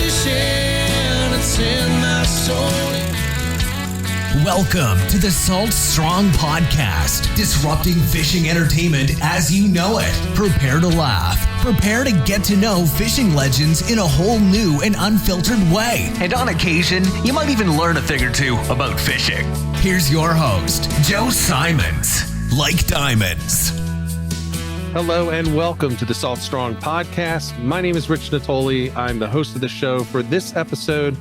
fishing, it's in my soul. Welcome to the Salt Strong Podcast, disrupting fishing entertainment as you know it. Prepare to laugh. Prepare to get to know fishing legends in a whole new and unfiltered way. And on occasion, you might even learn a thing or two about fishing. Here's your host, Joe Simons. Like diamonds. Hello and welcome to the Salt Strong Podcast. My name is Rich Natoli. I'm the host of the show for this episode,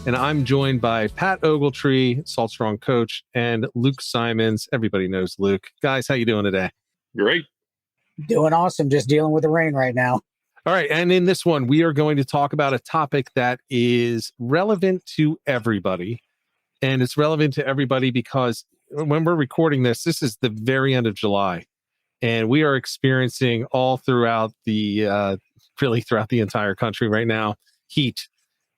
and I'm joined by Pat Ogletree, Salt Strong coach, and Luke Simons. Everybody knows Luke. Guys, how you doing today? Great. Doing awesome. Just dealing with the rain right now. All right. And in this one, we are going to talk about a topic that is relevant to everybody. And it's relevant to everybody because when we're recording this is the very end of July. And we are experiencing all throughout really throughout the entire country right now, heat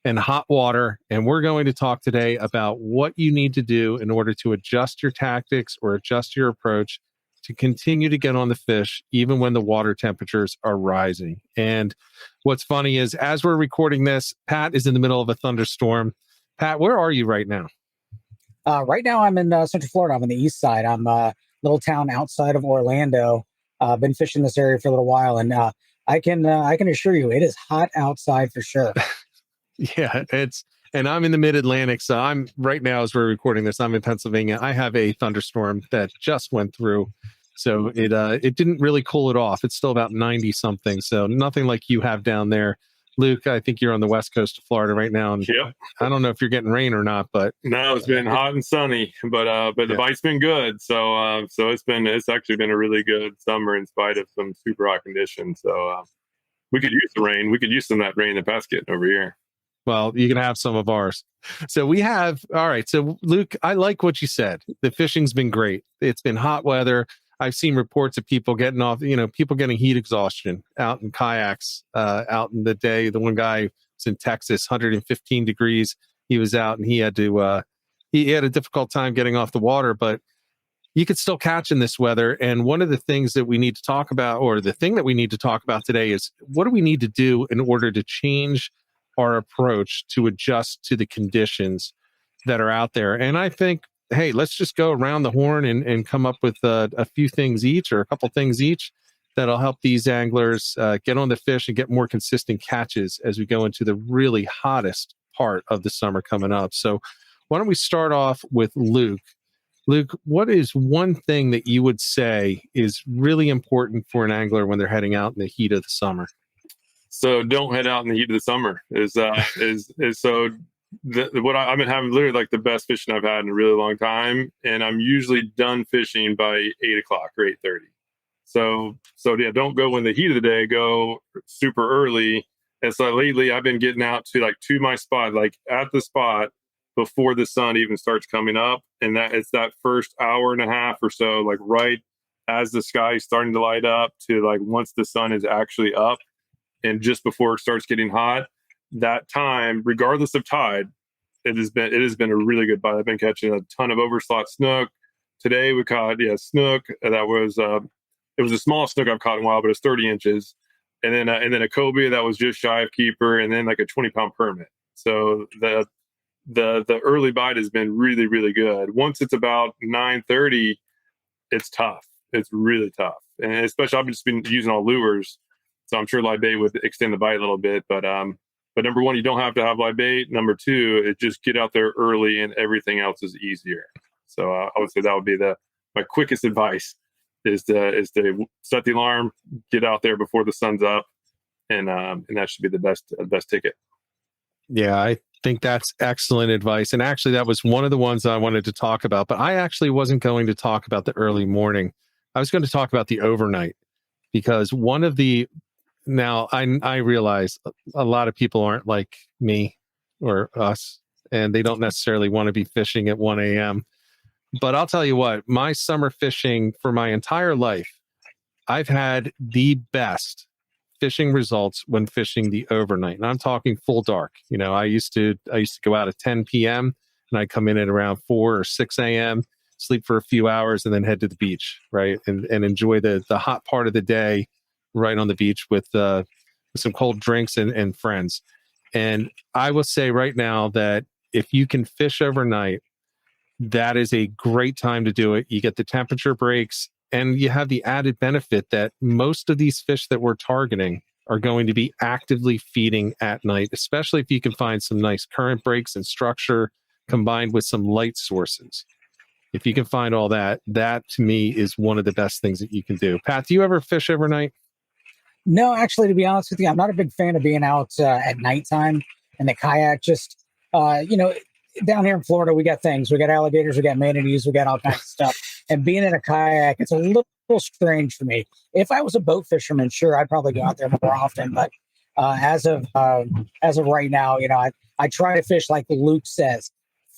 and hot water. And we're going to talk today about what you need to do in order to adjust your tactics or adjust your approach to continue to get on the fish, even when the water temperatures are rising. And what's funny is, as we're recording this, Pat is in the middle of a thunderstorm. Pat, where are you right now? Right now, I'm in Central Florida. I'm on the east side. I'm a little town outside of Orlando. I've been fishing this area for a little while, and I can assure you, it is hot outside for sure. Yeah, and I'm in the mid-Atlantic, so I'm right now as we're recording this, I'm in Pennsylvania. I have a thunderstorm that just went through, so it didn't really cool it off. It's still about 90 something, so nothing like you have down there. Luke, I think you're on the west coast of Florida right now, and yep. I don't know if you're getting rain or not, but no, it's been hot and sunny, but the bite's been good. So it's actually been a really good summer in spite of some super hot conditions. So we could use the rain. We could use some of that rain in the past getting over here. Well, you can have some of ours. So we have, all right. So Luke, I like what you said. The fishing's been great. It's been hot weather. I've seen reports of people getting off, people getting heat exhaustion out in kayaks, out in the day. The one guy was in Texas, 115 degrees. He was out and he had to, he had a difficult time getting off the water, but you could still catch in this weather. And one of the things that we need to talk about, or the thing that we need to talk about today, is what do we need to do in order to change our approach to adjust to the conditions that are out there. And I think, hey, let's just go around the horn and come up with a few things each, or a couple things each, that'll help these anglers get on the fish and get more consistent catches as we go into the really hottest part of the summer coming up. So why don't we start off with Luke? Luke, what is one thing that you would say is really important for an angler when they're heading out in the heat of the summer? So don't head out in the heat of the summer. I've been having literally like the best fishing I've had in a really long time, and I'm usually done fishing by 8:00 or 8:30. So yeah, don't go in the heat of the day. Go super early. And so lately, I've been getting out to my spot, like at the spot before the sun even starts coming up, and that it's that first hour and a half or so, like right as the sky is starting to light up to like once the sun is actually up. And just before it starts getting hot, that time, regardless of tide, it has been a really good bite. I've been catching a ton of overslot snook. Today we caught snook. That was it was the smallest snook I've caught in a while, but it's 30 inches. And then a cobia that was just shy of keeper, and then like a 20-pound permit. So the early bite has been really, really good. Once it's about 9:30, it's tough. It's really tough, and especially I've just been using all lures. So I'm sure live bait would extend the bite a little bit, but number one, you don't have to have live bait. Number two, it just get out there early, and everything else is easier. So I would say that would be my quickest advice is to set the alarm, get out there before the sun's up, and that should be the best ticket. Yeah, I think that's excellent advice. And actually, that was one of the ones I wanted to talk about. But I actually wasn't going to talk about the early morning. I was going to talk about the overnight, because one of the Now, I realize a lot of people aren't like me or us, and they don't necessarily want to be fishing at 1 a.m. But I'll tell you what, my summer fishing for my entire life, I've had the best fishing results when fishing the overnight. And I'm talking full dark. I used to go out at 10 p.m. and I'd come in at around 4 or 6 a.m., sleep for a few hours, and then head to the beach, right? And enjoy the hot part of the day right on the beach with some cold drinks and friends. And I will say right now that if you can fish overnight, that is a great time to do it. You get the temperature breaks, and you have the added benefit that most of these fish that we're targeting are going to be actively feeding at night, especially if you can find some nice current breaks and structure combined with some light sources. If you can find all that, that to me is one of the best things that you can do. Pat, do you ever fish overnight? No, actually, to be honest with you, I'm not a big fan of being out at nighttime in the kayak. Just, down here in Florida, we got things. We got alligators, we got manatees, we got all kinds of stuff. And being in a kayak, it's a little strange for me. If I was a boat fisherman, sure, I'd probably go out there more often. But as of right now, I try to fish like Luke says,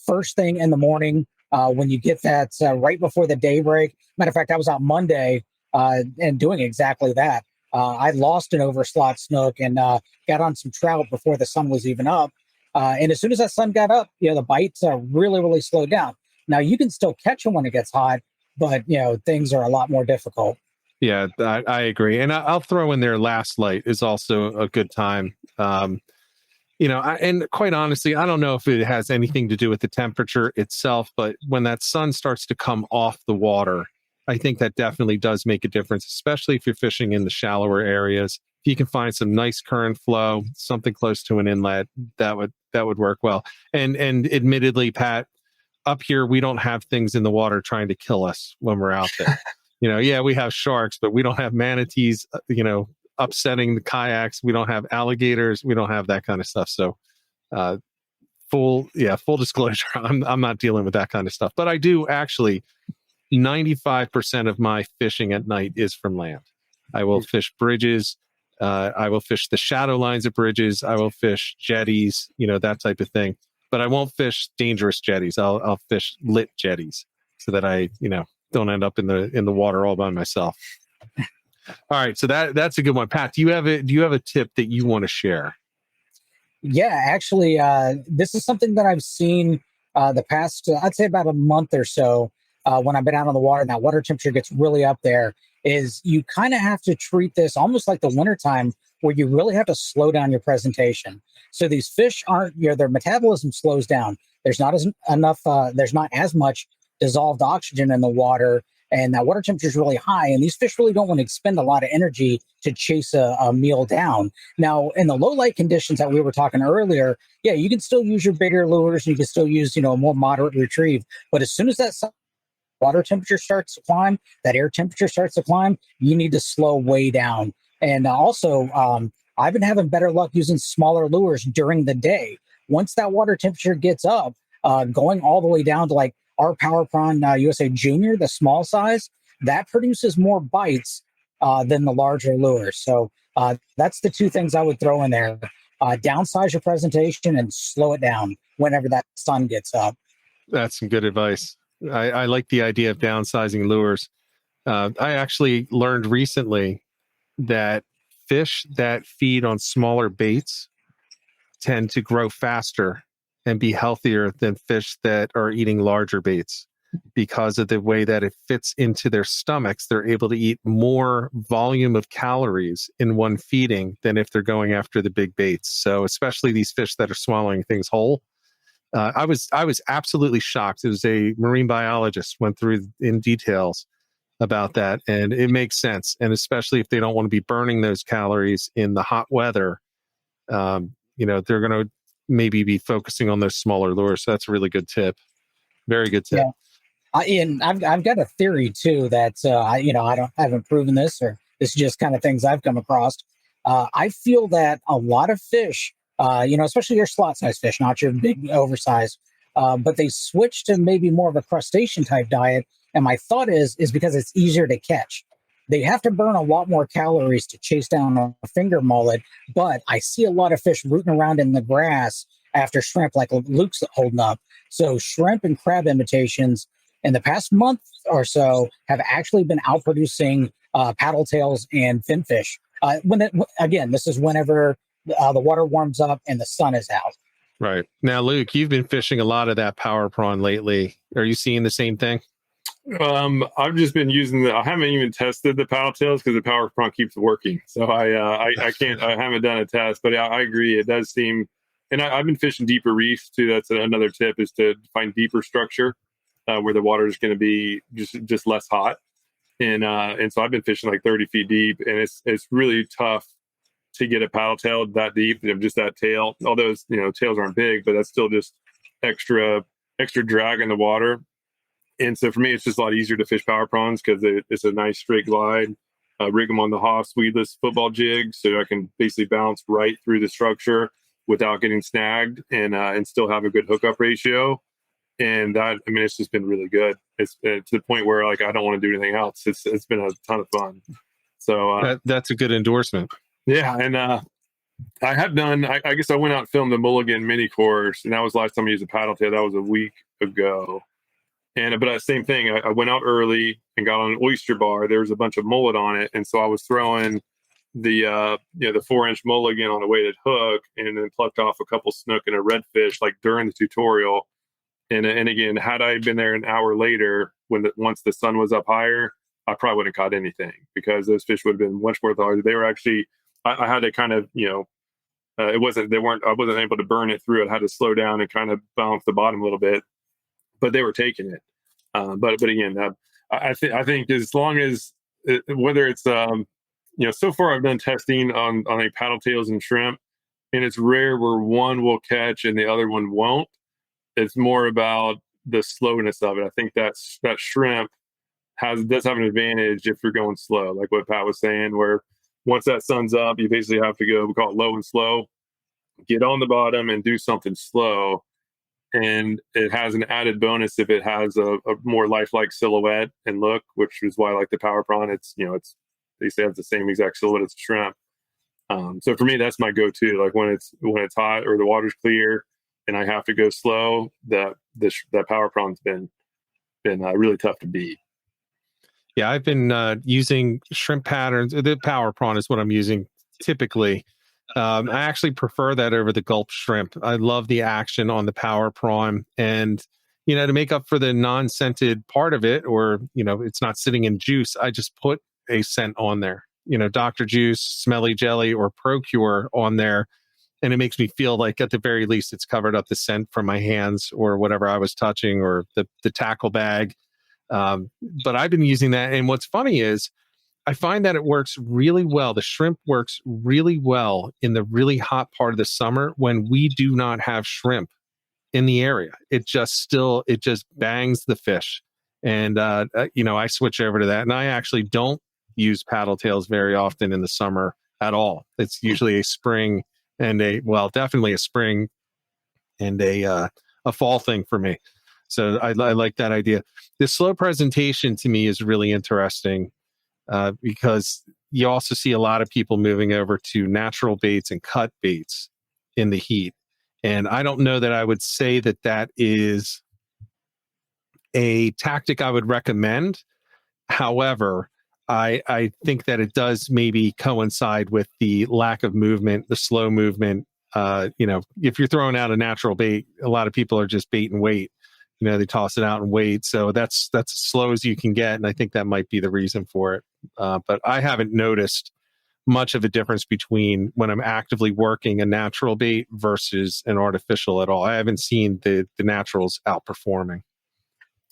first thing in the morning when you get that right before the daybreak. Matter of fact, I was out Monday and doing exactly that. I lost an overslot snook and got on some trout before the sun was even up. And as soon as that sun got up, the bites really, really slowed down. Now you can still catch them when it gets hot, but things are a lot more difficult. Yeah, I agree. And I'll throw in there last light is also a good time. And quite honestly, I don't know if it has anything to do with the temperature itself, but when that sun starts to come off the water, I think that definitely does make a difference, especially if you're fishing in the shallower areas. If you can find some nice current flow, something close to an inlet, that would work well. And admittedly, Pat, up here, we don't have things in the water trying to kill us when we're out there. Yeah, we have sharks, but we don't have manatees, upsetting the kayaks. We don't have alligators. We don't have that kind of stuff. So, full disclosure, I'm not dealing with that kind of stuff. But I do actually. 95% of my fishing at night is from land. I will fish bridges. I will fish the shadow lines of bridges. I will fish jetties, that type of thing. But I won't fish dangerous jetties. I'll fish lit jetties so that I, don't end up in the water all by myself. All right, so that's a good one. Pat, do you have a tip that you want to share? Yeah, actually, this is something that I've seen the past, I'd say about a month or so. When I've been out on the water and that water temperature gets really up there, is you kind of have to treat this almost like the wintertime where you really have to slow down your presentation. So these fish aren't, their metabolism slows down. There's not as much dissolved oxygen in the water, and that water temperature is really high. And these fish really don't want to expend a lot of energy to chase a meal down. Now, in the low light conditions that we were talking earlier, yeah, you can still use your bigger lures. You can still use, a more moderate retrieve. But as soon as that water temperature starts to climb, that air temperature starts to climb, you need to slow way down. And also, I've been having better luck using smaller lures during the day. Once that water temperature gets up, going all the way down to like our Power Prawn USA Junior, the small size, that produces more bites than the larger lures. So that's the two things I would throw in there. Downsize your presentation and slow it down whenever that sun gets up. That's some good advice. I like the idea of downsizing lures. I actually learned recently that fish that feed on smaller baits tend to grow faster and be healthier than fish that are eating larger baits because of the way that it fits into their stomachs. They're able to eat more volume of calories in one feeding than if they're going after the big baits. So especially these fish that are swallowing things whole. I was absolutely shocked. It was a marine biologist went through in details about that, and it makes sense. And especially if they don't want to be burning those calories in the hot weather, they're going to maybe be focusing on those smaller lures. So that's a really good tip. Very good tip. Yeah. And I've got a theory too that I haven't proven this, or this is just kind of things I've come across. I feel that a lot of fish, especially your slot size fish, not your big oversized, but they switch to maybe more of a crustacean type diet. And my thought is because it's easier to catch. They have to burn a lot more calories to chase down a finger mullet, but I see a lot of fish rooting around in the grass after shrimp, like Luke's holding up. So shrimp and crab imitations in the past month or so have actually been outproducing paddle tails and finfish. This is whenever the water warms up and the sun is out. Right. Now, Luke, you've been fishing a lot of that power prawn lately. Are you seeing the same thing? I've just been using I haven't even tested the paddle tails because the power prawn keeps working. So I haven't done a test, but I agree. It does seem and I've been fishing deeper reefs too. That's another tip, is to find deeper structure where the water is going to be just less hot. And so I've been fishing like 30 feet deep, and it's really tough to get a paddle tail that deep, just that tail. Although tails aren't big, but that's still just extra drag in the water. And so for me, it's just a lot easier to fish power prawns because it's a nice straight glide. Rig them on the Haas weedless football jig, so I can basically bounce right through the structure without getting snagged, and still have a good hookup ratio. And that, I mean, it's just been really good. It's to the point where like I don't want to do anything else. It's been a ton of fun. So that's a good endorsement. Yeah, and I have done. I guess I went out and filmed the Mulligan mini course, and that was the last time I used a paddle tail. That was a week ago. But same thing. I went out early and got on an oyster bar. There was a bunch of mullet on it, and so I was throwing the 4-inch Mulligan on a weighted hook, and then plucked off a couple snook and a redfish like during the tutorial. And again, had I been there an hour later, once the sun was up higher, I probably wouldn't have caught anything, because those fish would have been much more larger. They were actually, I had to kind of, I wasn't able to burn it through. I had to slow down and kind of bounce the bottom a little bit, but they were taking it. But again, I think as long as whether it's so far I've done testing on like paddle tails and shrimp, and it's rare where one will catch and the other one won't. It's more about the slowness of it. I think that shrimp does have an advantage if you're going slow, like what Pat was saying, where once that sun's up, you basically have to go, we call it low and slow, get on the bottom and do something slow. And it has an added bonus if it has a more lifelike silhouette and look, which is why I like the power prawn. They say it's the same exact silhouette as shrimp. So for me, that's my go-to. Like when it's hot or the water's clear and I have to go slow, that power prawn's been really tough to beat. Yeah, I've been using shrimp patterns. The power prawn is what I'm using typically. I actually prefer that over the gulp shrimp. I love the action on the power prawn, and to make up for the non-scented part of it, or it's not sitting in juice, I just put a scent on there. Dr. Juice, Smelly Jelly, or Procure on there, and it makes me feel like at the very least it's covered up the scent from my hands or whatever I was touching, or the tackle bag. But I've been using that, and what's funny is I find that it works really well. The shrimp works really well in the really hot part of the summer when we do not have shrimp in the area. It just bangs the fish. And, I switch over to that. And I actually don't use paddle tails very often in the summer at all. It's usually a spring and definitely a spring and a fall thing for me. So I like that idea. The slow presentation to me is really interesting. Because you also see a lot of people moving over to natural baits and cut baits in the heat. And I don't know that I would say that is a tactic I would recommend. However, I think that it does maybe coincide with the lack of movement, the slow movement. If you're throwing out a natural bait, a lot of people are just bait and wait. They toss it out and wait. So that's as slow as you can get. And I think that might be the reason for it. But I haven't noticed much of a difference between when I'm actively working a natural bait versus an artificial at all. I haven't seen the naturals outperforming.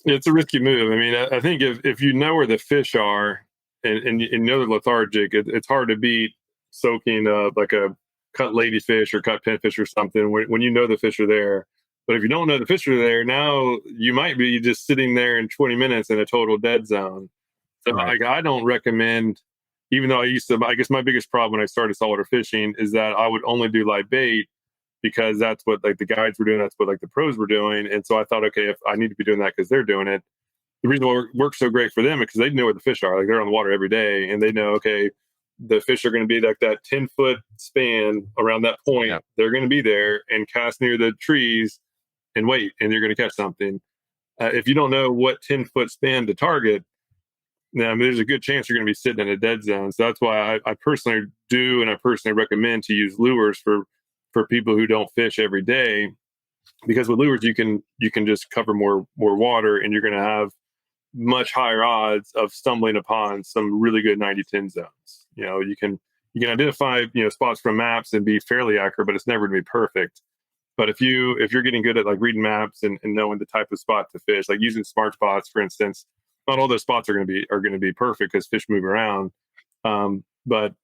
It's a risky move. I mean, I think if you know where the fish are and you know they're lethargic, it's hard to beat soaking like a cut ladyfish or cut pinfish or something when you know the fish are there. But if you don't know the fish are there, now you might be just sitting there in 20 minutes in a total dead zone. So right. I don't recommend, even though I guess my biggest problem when I started saltwater fishing is that I would only do live bait because that's what like the guides were doing. That's what like the pros were doing. And so I thought, okay, if I need to be doing that because they're doing it, the reason why it works so great for them is because they know where the fish are. Like they're on the water every day and they know, okay, the fish are going to be like that 10-foot span around that point. Yeah. They're going to be there and cast near the trees and wait, and you're going to catch something. If you don't know what 10-foot span to target, then there's a good chance you're going to be sitting in a dead zone. So that's why I personally do, and I personally recommend to use lures for people who don't fish every day, because with lures you can just cover more water, and you're going to have much higher odds of stumbling upon some really good 90-10 zones. You can identify spots from maps and be fairly accurate, but it's never going to be perfect. But if you're getting good at like reading maps and knowing the type of spot to fish, like using smart spots, for instance, not all those spots are going to be perfect because fish move around. But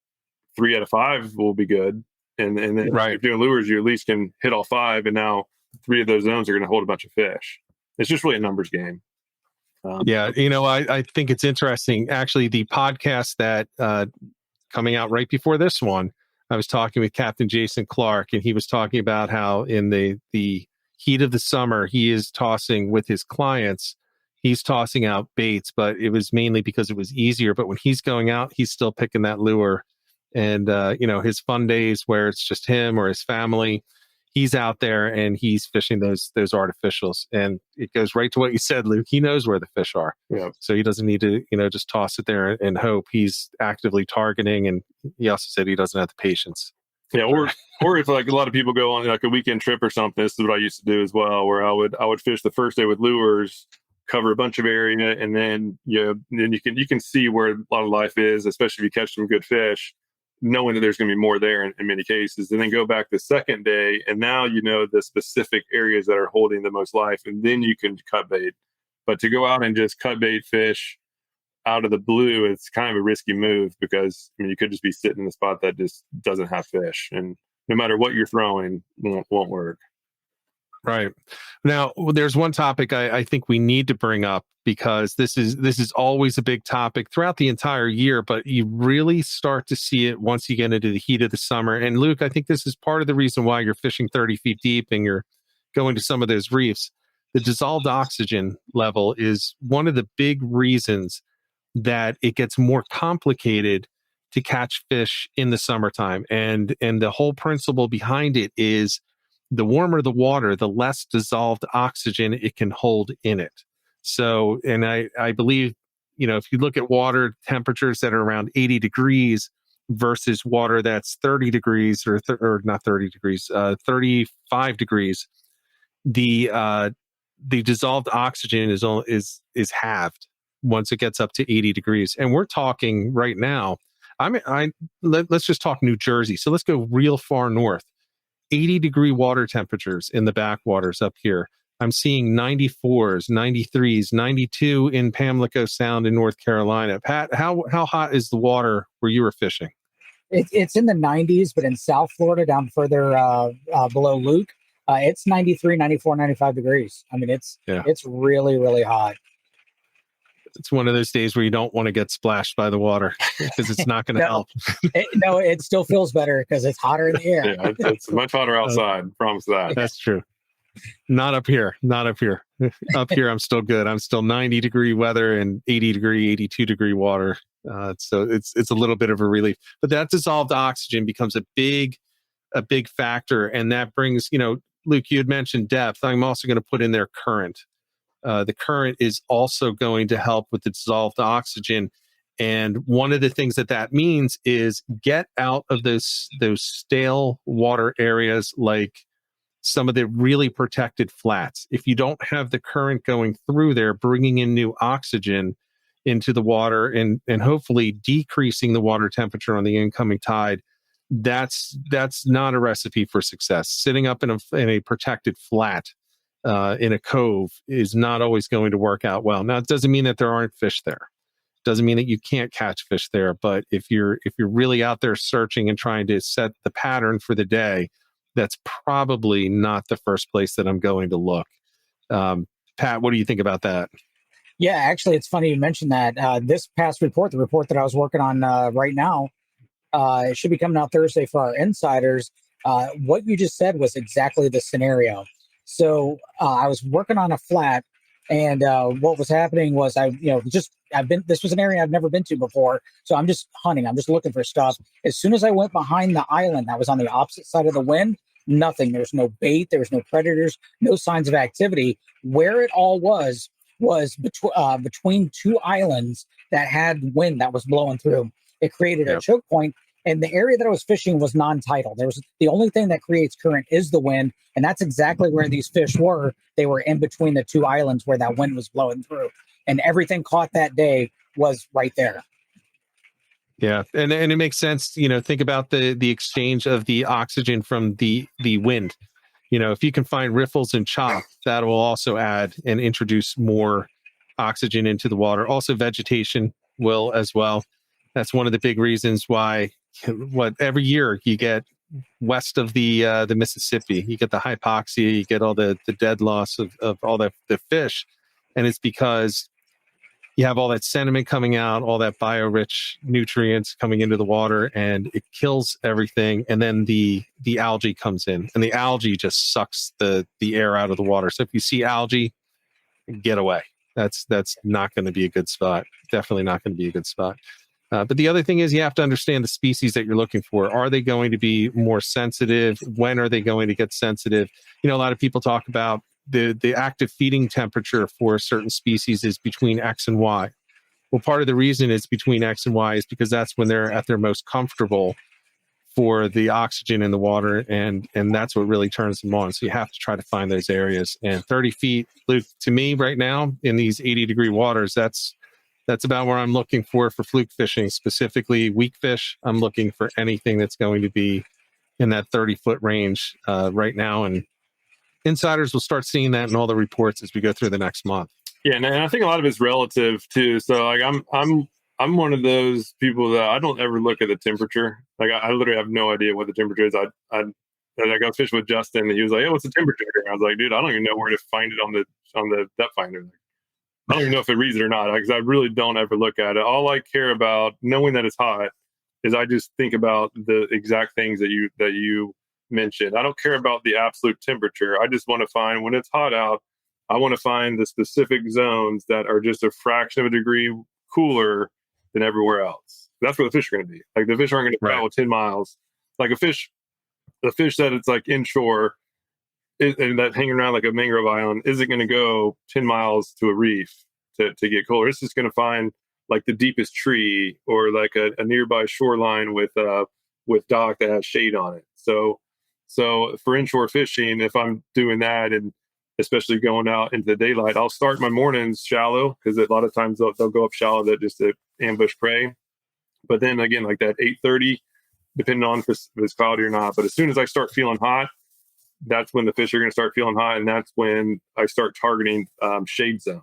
3 out of 5 will be good. And then if you're doing lures, you at least can hit all 5. And now 3 of those zones are going to hold a bunch of fish. It's just really a numbers game. I think it's interesting. Actually, the podcast that coming out right before this one, I was talking with Captain Jason Clark, and he was talking about how in the heat of the summer, he is tossing with his clients. He's tossing out baits, but it was mainly because it was easier. But when he's going out, he's still picking that lure. And, his fun days where it's just him or his family, he's out there and he's fishing those artificials. And it goes right to what you said, Luke. He knows where the fish are. Yeah. So he doesn't need to, just toss it there and hope. He's actively targeting. And he also said he doesn't have the patience. Yeah. Or if like a lot of people go on like a weekend trip or something, this is what I used to do as well, where I would fish the first day with lures, cover a bunch of area, and then you can see where a lot of life is, especially if you catch some good fish, knowing that there's going to be more there in many cases, and then go back the second day, and now you know the specific areas that are holding the most life, and then you can cut bait. But to go out and just cut bait fish out of the blue, it's kind of a risky move because you could just be sitting in a spot that just doesn't have fish, and no matter what you're throwing, won't work. Right. Now, there's one topic I think we need to bring up because this is always a big topic throughout the entire year, but you really start to see it once you get into the heat of the summer. And Luke, I think this is part of the reason why you're fishing 30 feet deep and you're going to some of those reefs. The dissolved oxygen level is one of the big reasons that it gets more complicated to catch fish in the summertime. And the whole principle behind it is the warmer the water, the less dissolved oxygen it can hold in it. So, and I believe, if you look at water temperatures that are around 80 degrees versus water that's 30 degrees or not 30 degrees, 35 degrees, the dissolved oxygen is halved once it gets up to 80 degrees. And we're talking right now, let's just talk New Jersey. So let's go real far north. 80-degree water temperatures in the backwaters up here. I'm seeing 94s, 93s, 92 in Pamlico Sound in North Carolina. Pat, how hot is the water where you were fishing? It's in the 90s, but in South Florida, down further below Luke, it's 93, 94, 95 degrees. It's really, really hot. It's one of those days where you don't want to get splashed by the water because it's not going to help. It still feels better because it's hotter in the air. Yeah, it's much hotter outside. Promise that. That's true. Not up here. Up here, I'm still good. I'm still 90-degree weather and 80-degree, 82-degree water. So it's a little bit of a relief. But that dissolved oxygen becomes a big factor, and that brings, Luke, you had mentioned depth. I'm also going to put in there current. The current is also going to help with the dissolved oxygen. And one of the things that means is get out of those stale water areas, like some of the really protected flats. If you don't have the current going through there, bringing in new oxygen into the water and hopefully decreasing the water temperature on the incoming tide, that's not a recipe for success. Sitting up in a protected flat in a cove is not always going to work out well. Now, it doesn't mean that there aren't fish there. It doesn't mean that you can't catch fish there. But if you're really out there searching and trying to set the pattern for the day, that's probably not the first place that I'm going to look. Pat, what do you think about that? Yeah, actually, it's funny you mentioned that. This past report, the report that I was working on right now, it should be coming out Thursday for our insiders. What you just said was exactly the scenario. So I was working on a flat, and what was happening was this was an area I've never been to before. So I'm just hunting. I'm just looking for stuff. As soon as I went behind the island that was on the opposite side of the wind, nothing. There was no bait. There was no predators, no signs of activity. Where it all was between two islands that had wind that was blowing through. It created a choke point. And the area that I was fishing was non-tidal. The only thing that creates current is the wind, and that's exactly where these fish were. They were in between the two islands where that wind was blowing through, and everything caught that day was right there. Yeah, and it makes sense. Think about the exchange of the oxygen from the wind. if you can find riffles and chop, that will also add and introduce more oxygen into the water. Also, vegetation will as well. That's one of the big reasons why every year you get west of the Mississippi, you get the hypoxia, you get all the dead loss of all the fish. And it's because you have all that sediment coming out, all that bio-rich nutrients coming into the water, and it kills everything. And then the algae comes in, and the algae just sucks the air out of the water. So if you see algae, get away. That's not going to be a good spot. Definitely not going to be a good spot. But the other thing is you have to understand the species that you're looking for. Are they going to be more sensitive? When are they going to get sensitive? A lot of people talk about the active feeding temperature for certain species is between X and Y. Well, part of the reason it's between X and Y is because that's when they're at their most comfortable for the oxygen in the water, and that's what really turns them on. So you have to try to find those areas. And 30 feet, Luke, to me right now in these 80-degree waters, that's about where I'm looking for fluke fishing, specifically weak fish. I'm looking for anything that's going to be in that 30-foot range right now, and insiders will start seeing that in all the reports as we go through the next month. Yeah, and I think a lot of it's relative too. So like I'm one of those people that I don't ever look at the temperature. Like I literally have no idea what the temperature is. I got fishing with Justin, and he was like, "Hey, what's the temperature?" And I was like, "Dude, I don't even know where to find it on the depth finder. I don't even know if it reads it or not, because I really don't ever look at it. All I care about, knowing that it's hot, is I just think about the exact things that you mentioned. I don't care about the absolute temperature. I just want to find, when it's hot out, I want to find the specific zones that are just a fraction of a degree cooler than everywhere else. That's where the fish are going to be. Like the fish aren't going to travel 10 miles. Like the fish that it's like inshore and that hanging around like a mangrove island isn't going to go 10 miles to a reef to get cooler. It's just going to find like the deepest tree or like a nearby shoreline with dock that has shade on it. So for inshore fishing, if I'm doing that, and especially going out into the daylight, I'll start my mornings shallow, because a lot of times they'll go up shallow just to ambush prey. But then again, like that 8:30, depending on if it's cloudy or not. But as soon as I start feeling hot, that's when the fish are going to start feeling hot, and that's when I start targeting shade zones.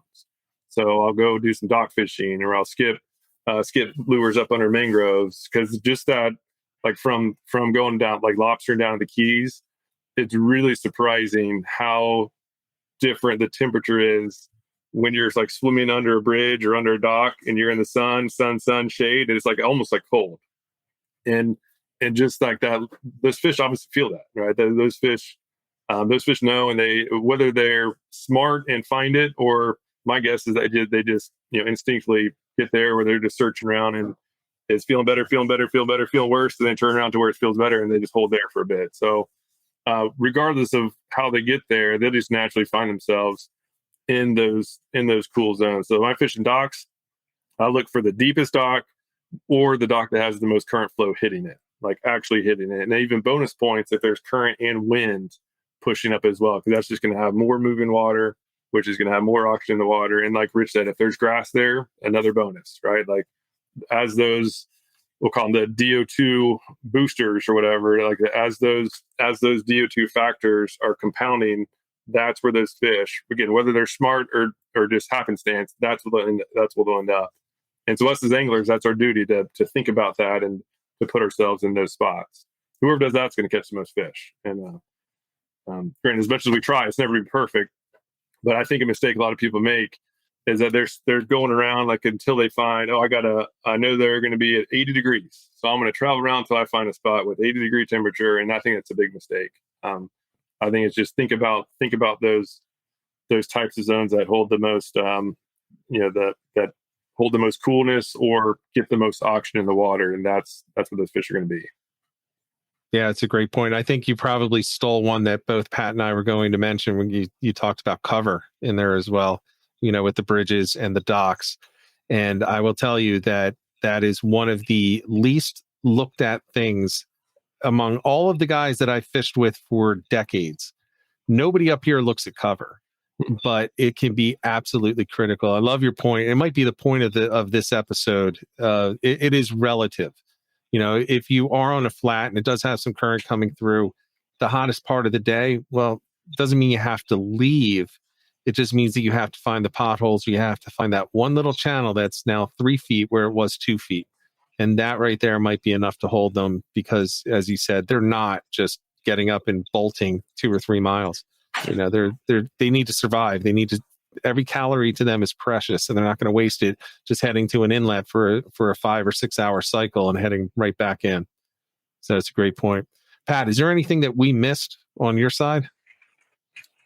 So I'll go do some dock fishing, or I'll skip lures up under mangroves, because just that, like from going down, like lobstering down to the Keys, it's really surprising how different the temperature is when you're like swimming under a bridge or under a dock and you're in the sun, shade, and it's like almost like cold. And just like that, those fish obviously feel that, right? Those fish know, and whether they're smart and find it, or my guess is they just instinctively get there, where they're just searching around and it's feeling better, feeling worse, and then turn around to where it feels better, and they just hold there for a bit. So regardless of how they get there, they just naturally find themselves in those cool zones. So when I fish in docks, I look for the deepest dock, or the dock that has the most current flow hitting it, like actually hitting it. And even bonus points if there's current and wind pushing up as well, because that's just going to have more moving water, which is going to have more oxygen in the water. And like Rich said, if there's grass there, another bonus, right? Like as those, we'll call them the DO2 boosters or whatever, like as those DO2 factors are compounding, that's where those fish, again, whether they're smart or just happenstance, that's what they'll end up. And so us as anglers, that's our duty to think about that and to put ourselves in those spots. Whoever does that's going to catch the most fish. And granted, as much as we try, it's never been perfect. But I think a mistake a lot of people make is that they're going around like until they find, I know they're going to be at 80 degrees. So I'm going to travel around until I find a spot with 80-degree temperature. And I think that's a big mistake. I think it's just think about those types of zones that hold the most, that hold the most coolness or get the most oxygen in the water. And that's what those fish are going to be. Yeah, it's a great point. I think you probably stole one that both Pat and I were going to mention when you talked about cover in there as well, with the bridges and the docks. And I will tell you that is one of the least looked at things among all of the guys that I fished with for decades. Nobody up here looks at cover, but it can be absolutely critical. I love your point. It might be the point of this episode. It is relative. If you are on a flat and it does have some current coming through, the hottest part of the day, well, doesn't mean you have to leave. It just means that you have to find the potholes. You have to find that one little channel that's now 3 feet where it was 2 feet. And that right there might be enough to hold them because, as you said, they're not just getting up and bolting 2 or 3 miles. They need to survive. They need to, every calorie to them is precious, and they're not going to waste it just heading to an inlet for a 5 or 6 hour cycle and heading right back in. So that's a great point. Pat, is there anything that we missed on your side?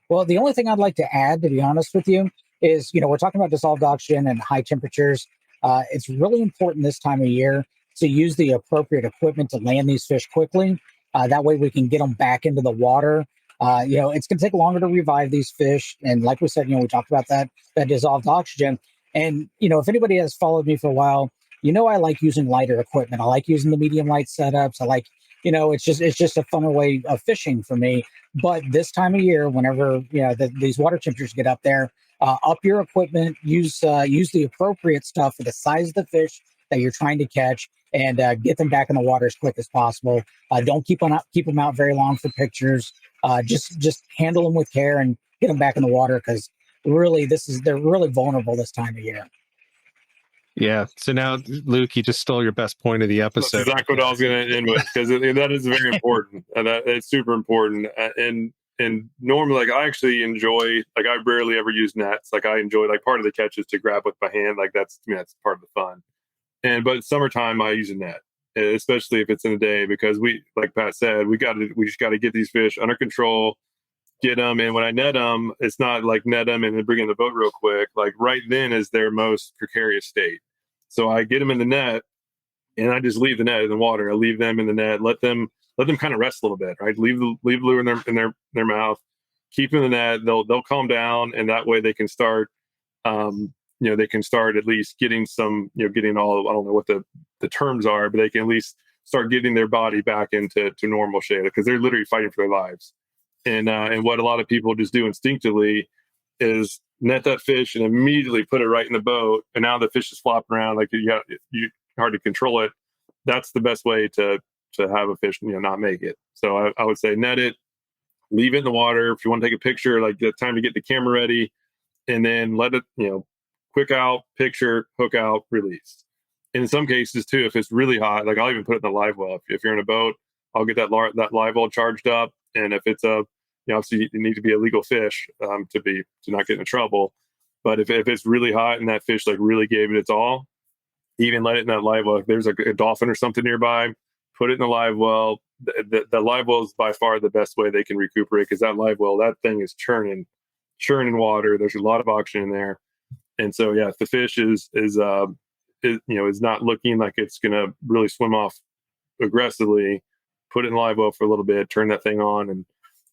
Well, the only thing I'd like to add, to be honest with you, is, we're talking about dissolved oxygen and high temperatures. It's really important this time of year to use the appropriate equipment to land these fish quickly. That way we can get them back into the water. It's going to take longer to revive these fish. And like we said, we talked about that dissolved oxygen. And, if anybody has followed me for a while, I like using lighter equipment. I like using the medium light setups. I like, it's just a funner way of fishing for me. But this time of year, whenever, these water temperatures get up there, up your equipment, use the appropriate stuff for the size of the fish that you're trying to catch, and get them back in the water as quick as possible. Don't keep them out very long for pictures. Just handle them with care and get them back in the water, because really they're really vulnerable this time of year. Yeah. So now, Luke, you just stole your best point of the episode. That's exactly what I was going to end with, because that is very important. And it's super important. And normally, I actually enjoy, I rarely ever use nets. I enjoy, part of the catch is to grab with my hand. That's part of the fun. But summertime, I use a net, especially if it's in the day, because like Pat said, we just got to get these fish under control, get them. And when I net them, it's not like net them and then bring in the boat real quick. Right then is their most precarious state. So I get them in the net, and I just leave the net in the water. I leave them in the net, let them kind of rest a little bit, right? Leave the lure in their mouth, keep them in the net. They'll calm down, and that way they can start. They can start at least getting some, getting all, I don't know what the terms are, but they can at least start getting their body back into normal shape, because they're literally fighting for their lives. And what a lot of people just do instinctively is net that fish and immediately put it right in the boat. And now the fish is flopping around, you hard to control it. That's the best way to have a fish, not make it. So I would say net it, leave it in the water. If you want to take a picture, the time to get the camera ready, and then let it, quick out, picture, hook out, release. And in some cases too, if it's really hot, I'll even put it in the live well. If you're in a boat, I'll get that live well charged up. And if it's obviously you need to be a legal fish to not get in trouble. But if it's really hot and that fish really gave it its all, even let it in that live well. If there's a dolphin or something nearby, put it in the live well. The live well is by far the best way they can recuperate, because that live well, that thing is churning water. There's a lot of oxygen in there. And so, if the fish is not looking like it's going to really swim off aggressively, put it in live well for a little bit, turn that thing on,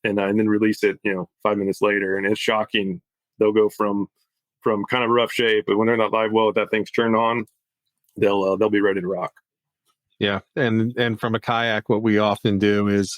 and then release it, 5 minutes later. And it's shocking. They'll go from kind of rough shape, but when they're not live well, if that thing's turned on, they'll be ready to rock. Yeah. And from a kayak, what we often do is,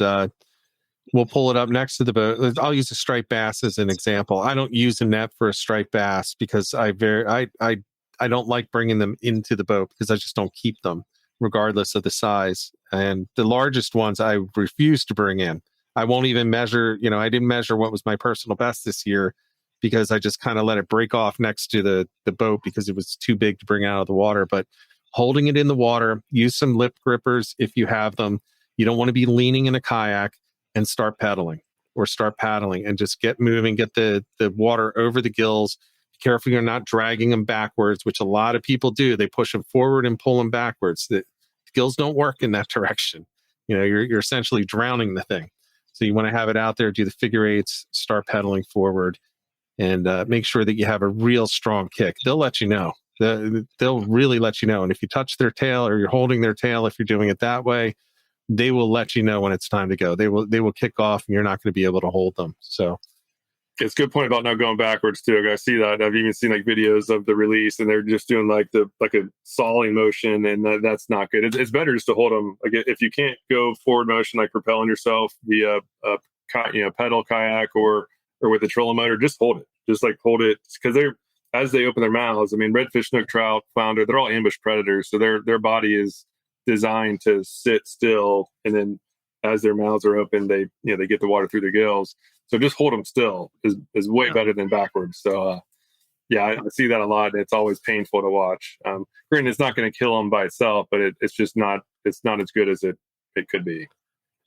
we'll pull it up next to the boat. I'll use a striped bass as an example. I don't use a net for a striped bass because I don't like bringing them into the boat, because I just don't keep them regardless of the size. And the largest ones I refuse to bring in. I won't even measure, I didn't measure what was my personal best this year, because I just kind of let it break off next to the boat because it was too big to bring out of the water. But holding it in the water, use some lip grippers if you have them. You don't want to be leaning in a kayak and start pedaling or start paddling, and just get moving, get the water over the gills. Be careful you're not dragging them backwards, which a lot of people do. They push them forward and pull them backwards. The gills don't work in that direction. You're essentially drowning the thing. So you want to have it out there, do the figure eights, start pedaling forward, and make sure that you have a real strong kick. They'll let you know. They'll really let you know. And if you touch their tail, or you're holding their tail, if you're doing it that way, they will let you know when it's time to go. They will kick off, and you're not going to be able to hold them. So it's a good point about not going backwards too. I see that. I've even seen videos of the release, and they're just doing a sawing motion, and that's not good. It's better just to hold them. If you can't go forward motion, propelling yourself via a pedal kayak or with a trolling motor, just hold it. Just hold it, because as they open their mouths. Redfish, snook, trout, flounder, they're all ambush predators, so their body is designed to sit still and then as their mouths are open, they get the water through their gills. So just hold them still is way better than backwards. So yeah, I see that a lot. It's always painful to watch. Granted, it's not going to kill them by itself, but it's just not as good as it could be.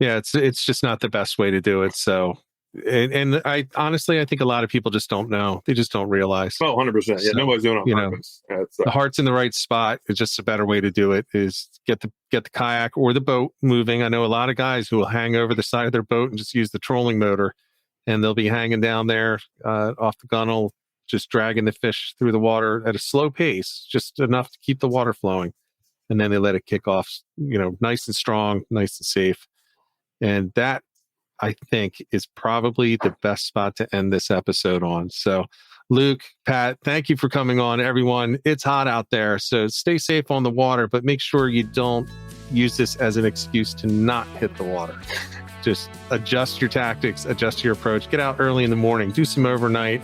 Yeah, it's just not the best way to do it. So, and I honestly, I think a lot of people just don't know. They just don't realize. Oh, 100%. Yeah, nobody's doing it on purpose. The heart's in the right spot. It's just a better way to do it is get the kayak or the boat moving. I know a lot of guys who will hang over the side of their boat and just use the trolling motor, and they'll be hanging down there off the gunnel, just dragging the fish through the water at a slow pace, just enough to keep the water flowing. And then they let it kick off, nice and strong, nice and safe. And that, I think, is probably the best spot to end this episode on. So, Luke, Pat, thank you for coming on. Everyone, it's hot out there, so stay safe on the water, but make sure you don't use this as an excuse to not hit the water. Just adjust your tactics, adjust your approach, get out early in the morning, do some overnight,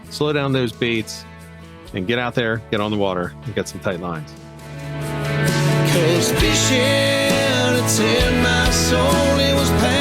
slow down those baits, and get out there, get on the water, and get some tight lines. 'Cause fishing, it's in my soul, it was pain.